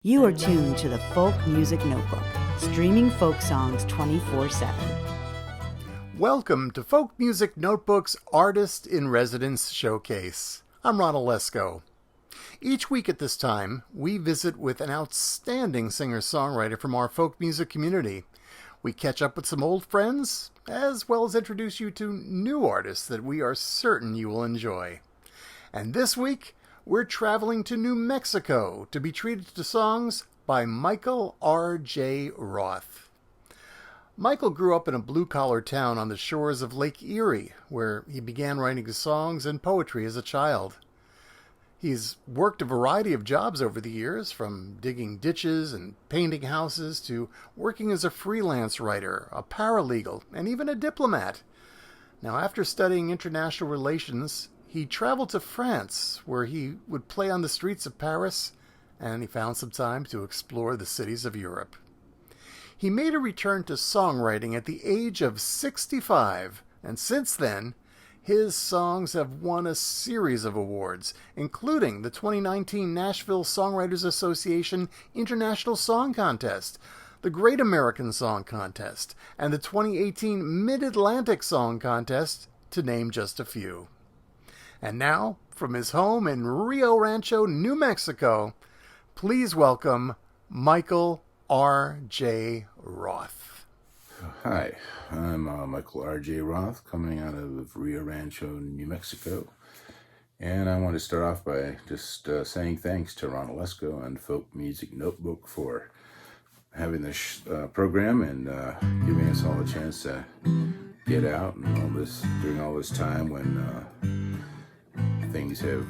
You are tuned to the Folk Music Notebook, streaming folk songs 24/7. Welcome to Folk Music Notebook's Artist in Residence Showcase. I'm Ron Olesko. Each week at this time, we visit with an outstanding singer-songwriter from our folk music community. We catch up with some old friends, as well as introduce you to new artists that we are certain you will enjoy. And this week, we're traveling to New Mexico to be treated to songs by Michael R.J. Roth. Michael grew up in a blue-collar town on the shores of Lake Erie, where he began writing his songs and poetry as a child. He's worked a variety of jobs over the years, from digging ditches and painting houses to working as a freelance writer, a paralegal, and even a diplomat. Now, after studying international relations, he traveled to France, where he would play on the streets of Paris, and he found some time to explore the cities of Europe. He made a return to songwriting at the age of 65, and since then, his songs have won a series of awards, including the 2019 Nashville Songwriters Association International Song Contest, the Great American Song Contest, and the 2018 Mid-Atlantic Song Contest, to name just a few. And now, from his home in Rio Rancho, New Mexico, please welcome Michael R.J. Roth. Hi, I'm Michael R.J. Roth, coming out of Rio Rancho, New Mexico. And I want to start off by just saying thanks to Ron Olesko and Folk Music Notebook for having this program and giving us all a chance to get out and all this during all this time when things have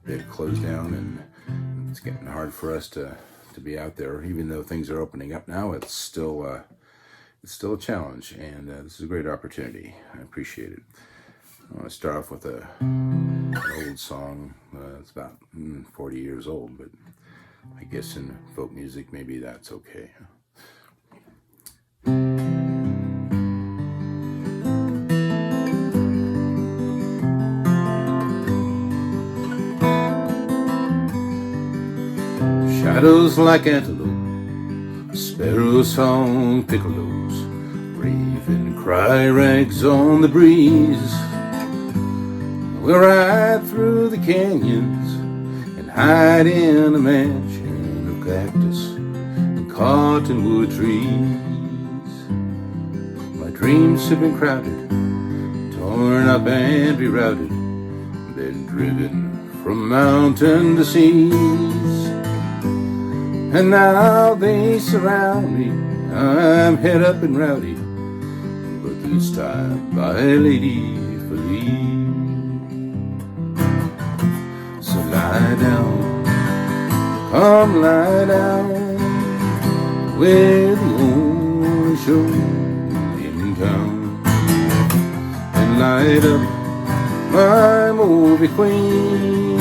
been closed down and it's getting hard for us to be out there. Even though things are opening up now, it's still a challenge, and this is a great opportunity. I appreciate it. I want to start off with an old song. It's about 40 years old, but I guess in folk music maybe that's okay. Shadows like antelope, sparrow song piccolos, rave and cry rags on the breeze. We'll ride through the canyons and hide in a mansion of cactus and cottonwood trees. My dreams have been crowded, torn up and rerouted, been driven from mountain to seas. And now they surround me, I'm head up and rowdy, but this time by Lady Felice. So lie down, come lie down, where the only show in town, and light up my movie queen,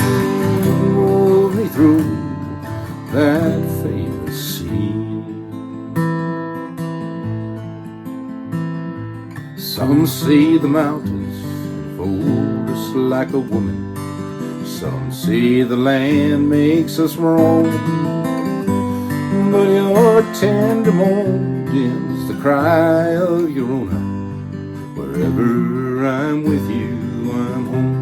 move me through that famous scene. Some say the mountains fold us like a woman, some say the land makes us roam, but your tender moan is the cry of your own. Wherever I'm with you, I'm home.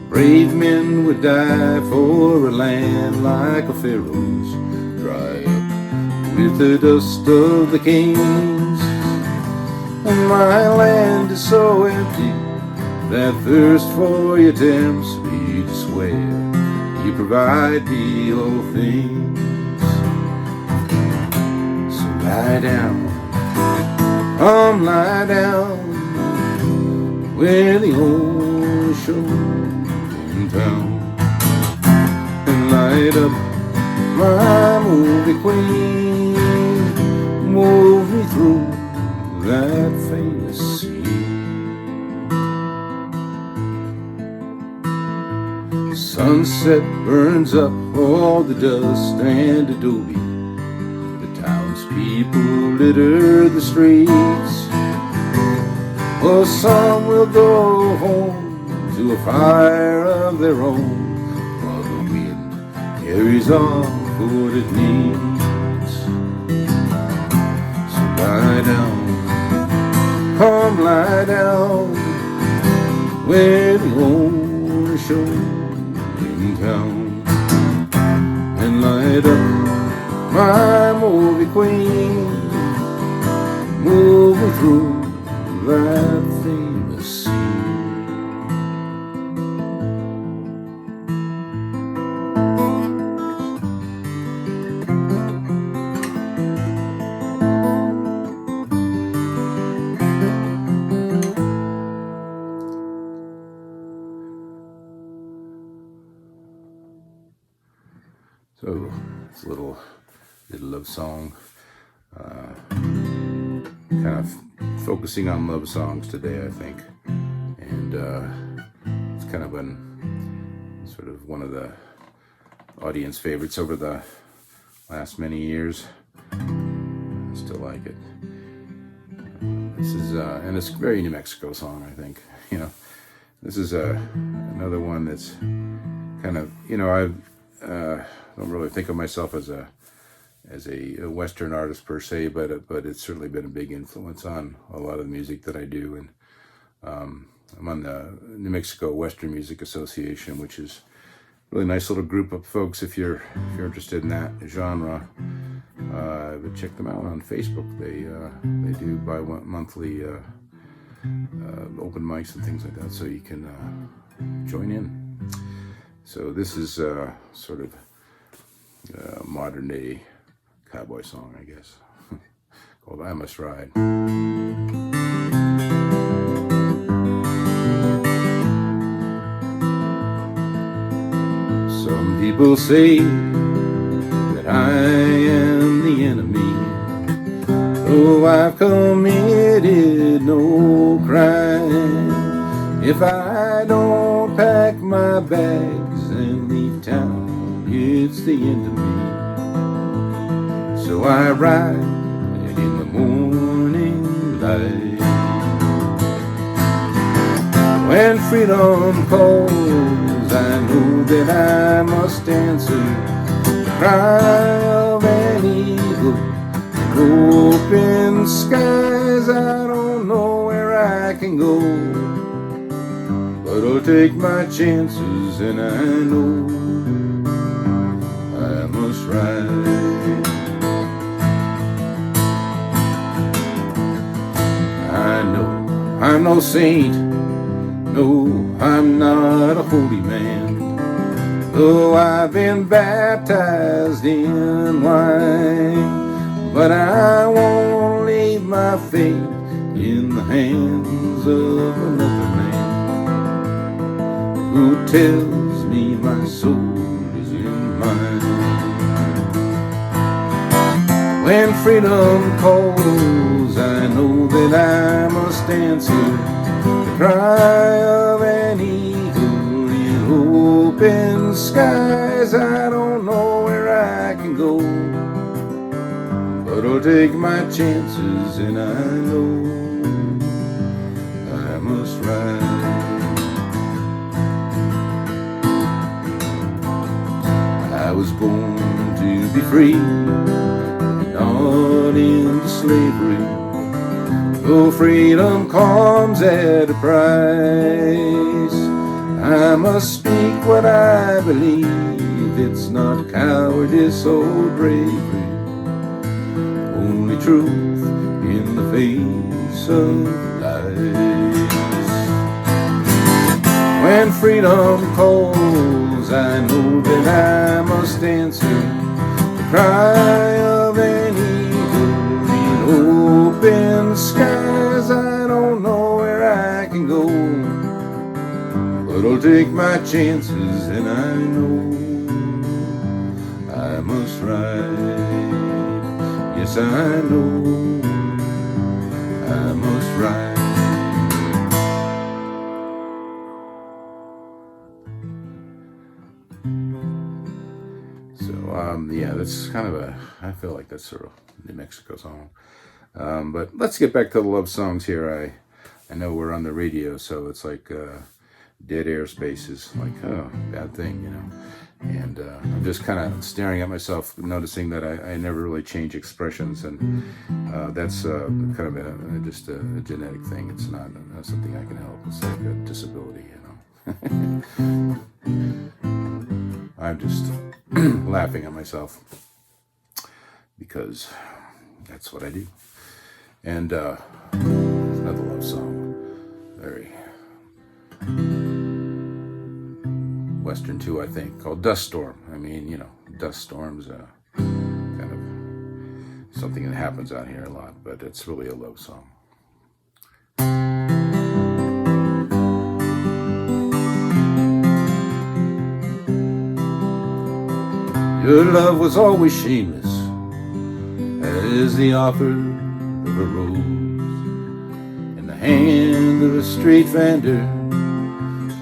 Brave men would die for a land like a pharaoh's, dry up with the dust of the kings. And my land is so empty that thirst for you tempts me to swear you provide me all things. So lie down, come lie down, where the old shore town, and light up my movie queen, move me through that famous scene. Sunset burns up all the dust and adobe, the townspeople litter the streets. Well, some will go home to a fire of their own, while the wind carries off what it needs. So lie down, come lie down, where the only show in town, and light up my movie queen, moving through that famous scene. So it's a little love song, kind of focusing on love songs today, I think, and it's kind of been sort of one of the audience favorites over the last many years. I still like it. This is and it's a very New Mexico song, I think. This is another one that's kind of, I don't really think of myself as a Western artist per se, but it's certainly been a big influence on a lot of the music that I do. And I'm on the New Mexico Western Music Association, which is a really nice little group of folks. If you're interested in that genre, but check them out on Facebook. They do monthly open mics and things like that, so you can join in. So this is sort of modern day cowboy song, I guess, called I Must Ride. Some people say that I am the enemy, though I've committed no crime. If I don't pack my bags and leave town, it's the end of me. So I ride in the morning light. When freedom calls, I know that I must answer the cry of an eagle. Open skies, I don't know where I can go, but I'll take my chances, and I know I must ride. I know I'm no saint, no, I'm not a holy man, though I've been baptized in wine. But I won't leave my fate in the hands of another man who tells me my soul is in mine. When freedom calls, I know that I must answer the cry of an eagle in open skies. I don't know where I can go, but I'll take my chances, and I know I must ride. I was born to be free, not into slavery, though freedom comes at a price. I must speak what I believe, it's not cowardice or bravery, only truth in the face of lies. When freedom calls, I know that I must answer the cry of an eagle in open skies. I don't know where I can go, but I'll take my chances, and I know I must ride. Yes, I know I must ride. So, yeah, that's kind of I feel like that's sort of New Mexico song. But let's get back to the love songs here. I know we're on the radio, so it's like dead air spaces, like, oh, bad thing, And I'm just kind of staring at myself, noticing that I never really change expressions, and that's kind of just a genetic thing. It's not something I can help. It's like a disability, I'm just laughing at myself because that's what I do. And another love song, very Western too, I think, called Dust Storm. I mean, dust storms, kind of something that happens out here a lot, but it's really a love song. Your love was always shameless as the offer of a rose in the hand of a street vendor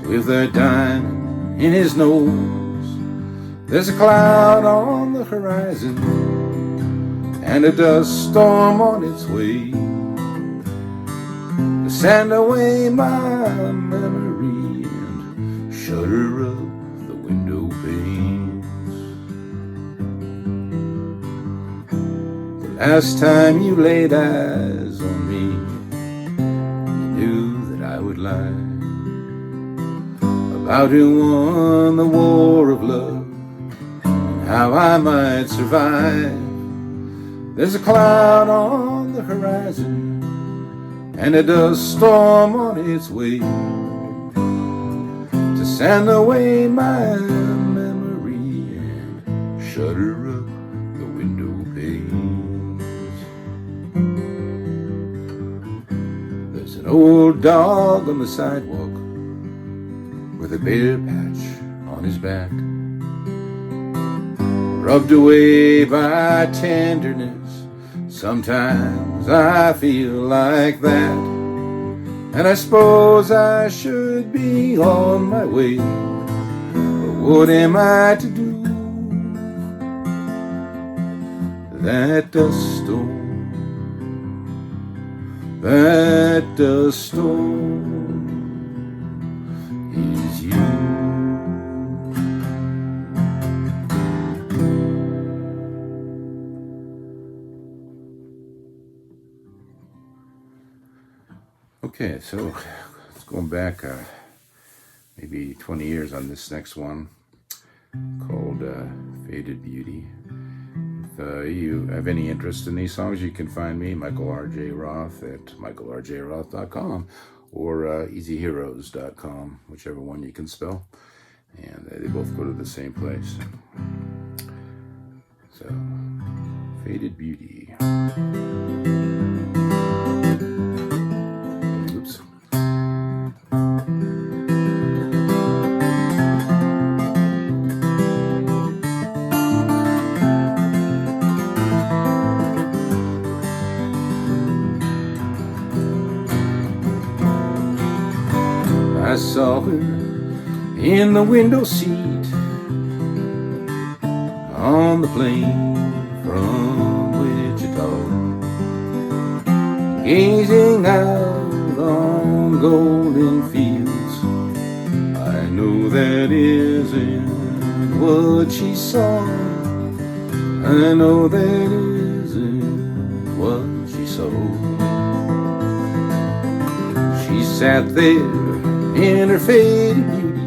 with a diamond in his nose. There's a cloud on the horizon and a dust storm on its way to send away my memory and shudder up the window panes. The last time you laid eyes on me, you knew that I would lie about who won the war of love and how I might survive. There's a cloud on the horizon and a dust storm on its way to send away my memory and shudder up the window panes. There's an old dog on the sidewalk with a bare patch on his back, rubbed away by tenderness. Sometimes I feel like that, and I suppose I should be on my way, but what am I to do? That dust storm is you. Okay, so it's going back maybe 20 years on this next one called Faded Beauty. If you have any interest in these songs, you can find me, Michael R.J. Roth, at michaelrjroth.com or easyheroes.com, whichever one you can spell. And they both go to the same place. So, Faded Beauty. Oops. I saw her in the window seat on the plane from Wichita, gazing out on golden fields. I know that isn't what she saw. I know that isn't what she saw. She sat there in her faded beauty,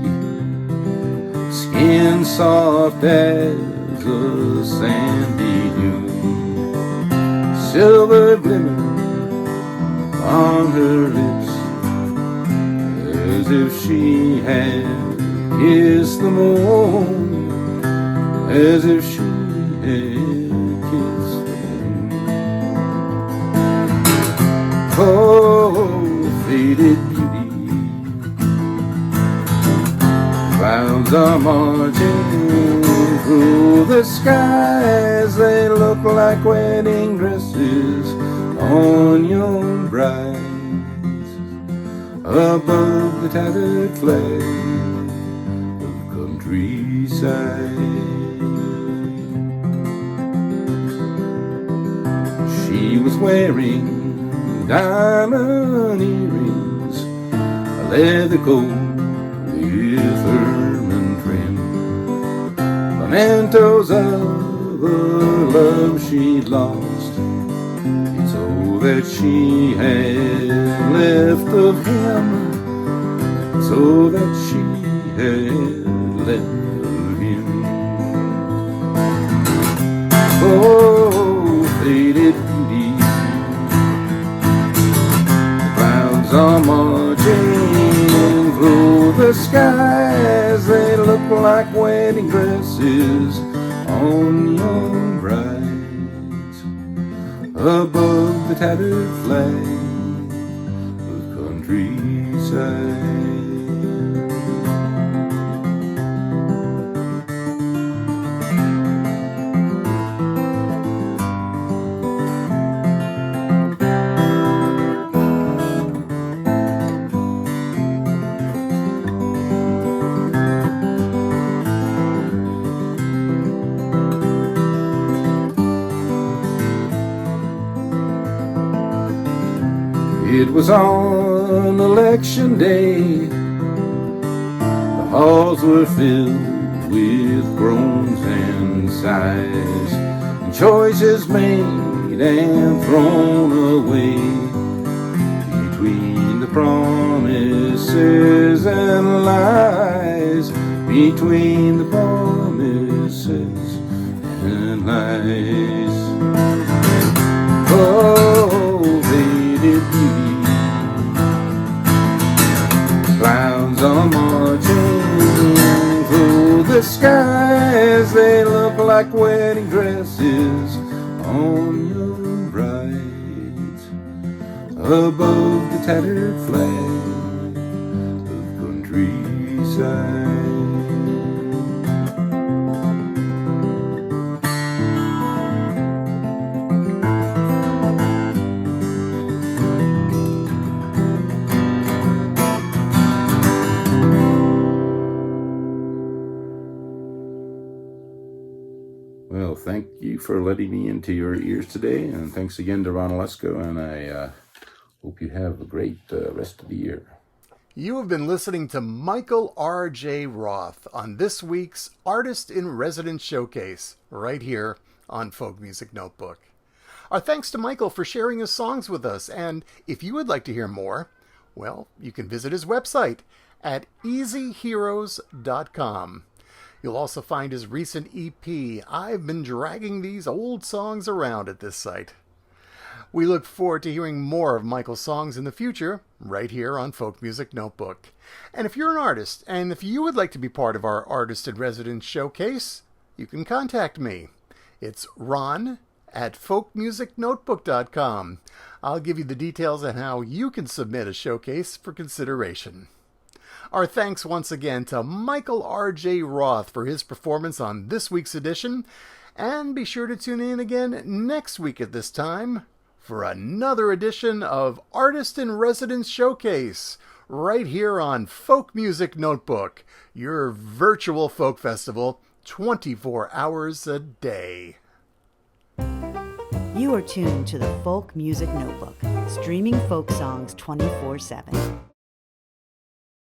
skin soft as a sandy dune, silver glimmer on her lips, as if she had kissed the moon, as if she had kissed the moon. Oh, faded beauty, clouds are marching through the skies. They look like wedding dresses on young brides above the tattered flag of countryside. She was wearing diamond earrings, a leather coat with ermine trim, mementos of the love she lost. It's all that she had left of him. It's all that she had left of him. Oh, faded beauty, the clouds are marching through the skies. They look like wedding dresses on young brides above the tattered flag of countryside. It was on election day. The halls were filled with groans and sighs, and choices made and thrown away between the promises and lies, between the promises and lies. Oh, faded beauty, clouds are marching through the skies. They look like wedding dresses on young brides above the tattered flag of countryside. Well, thank you for letting me into your ears today, and thanks again to Ron Olesko, and I hope you have a great rest of the year. You have been listening to Michael R.J. Roth on this week's Artist in Residence Showcase, right here on Folk Music Notebook. Our thanks to Michael for sharing his songs with us, and if you would like to hear more, well, you can visit his website at easyheroes.com. You'll also find his recent EP, I've Been Dragging These Old Songs Around, at this site. We look forward to hearing more of Michael's songs in the future, right here on Folk Music Notebook. And if you're an artist, and if you would like to be part of our Artist in Residence Showcase, you can contact me. It's ron@folkmusicnotebook.com. I'll give you the details on how you can submit a showcase for consideration. Our thanks once again to Michael R.J. Roth for his performance on this week's edition, and be sure to tune in again next week at this time for another edition of Artist in Residence Showcase, right here on Folk Music Notebook, your virtual folk festival 24 hours a day. You are tuned to the Folk Music Notebook, streaming folk songs 24/7.